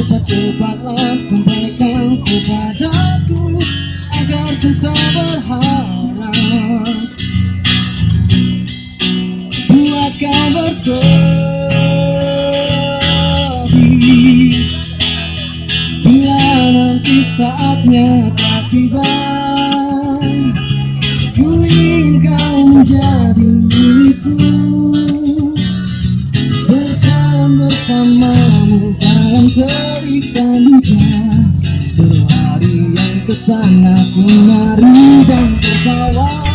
Cepat-cepatlah sampaikan kepadaku agar ku tak berharap. Buat kau bersedih bila nanti saatnya tak tiba. Ku ingin kau menjadi milikku, berjalan bersamamu dalam terikan hujan. Berlari yang kesana kemari dan tertawa.